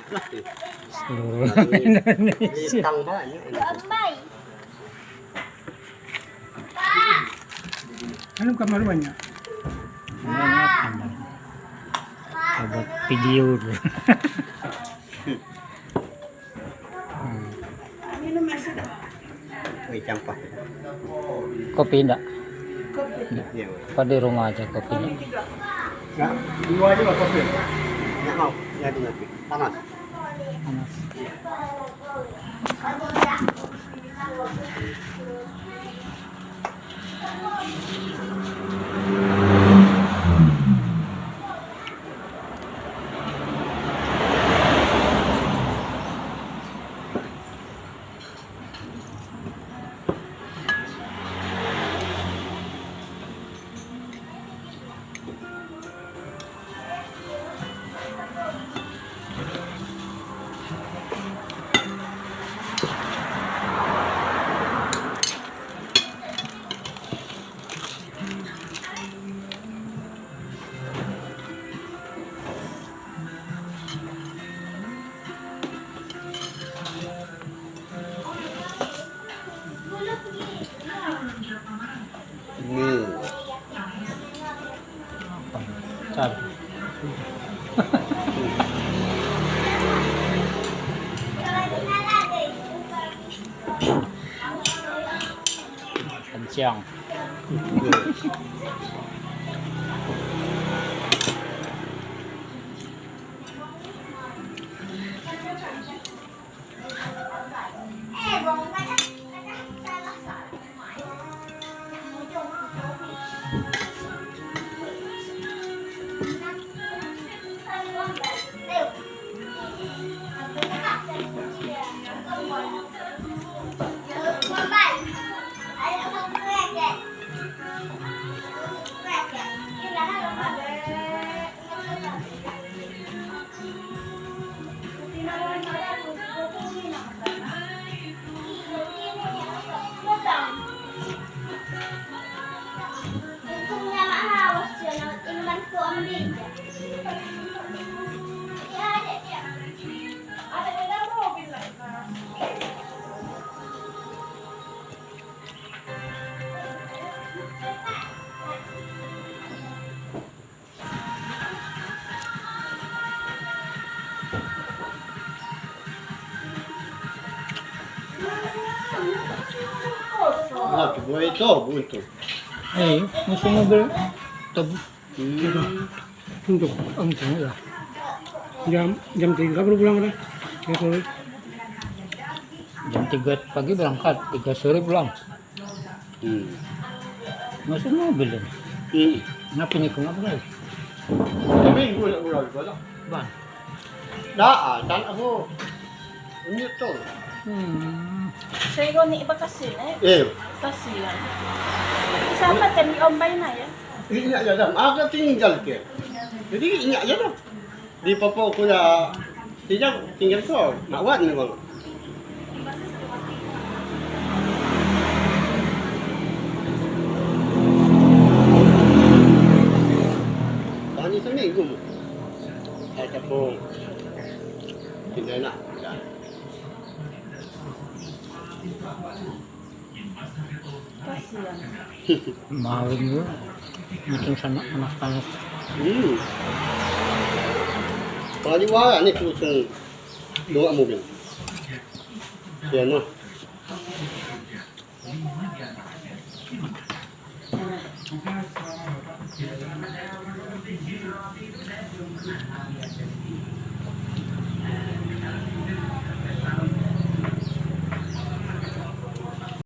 Seluruh Indonesia. Tang ba? Bambay. Anong kamaruannya? Obat tidur. Wih, campak. Kopi enggak? Iya, Apa di rumah aja kopinya? Nah, dua aja lah kopi. nggak mau. Jadi nanti panas. Panas. Ini Cabai. Kencang. ah, buah itu buntu. Musuh mobil. Tuh, Untuk untung ya. jam 3 baru pulang kan? Ya sore. Jam 3 pagi berangkat, 3 sore pulang. Musuh mobil ini. Kenapa ini kenapa lagi? Minggu nak pulang juga. Ban. Dah, tan aku. Ini tu. Saya ko ni iba kasi na kasi lang. Isama kan ni Ombay na ya. Ingat je dah. Agak tinggal ke. Jadi ingat je dah. Di papa aku dah tinggal kau. Nak buat ni bang. Tani seminggu. Saya capung. Tidak nak. Kasi lang. Mahal juga. Mungkin sama anak panas. Kalau di luar ni khusus dua mobil. Ya no.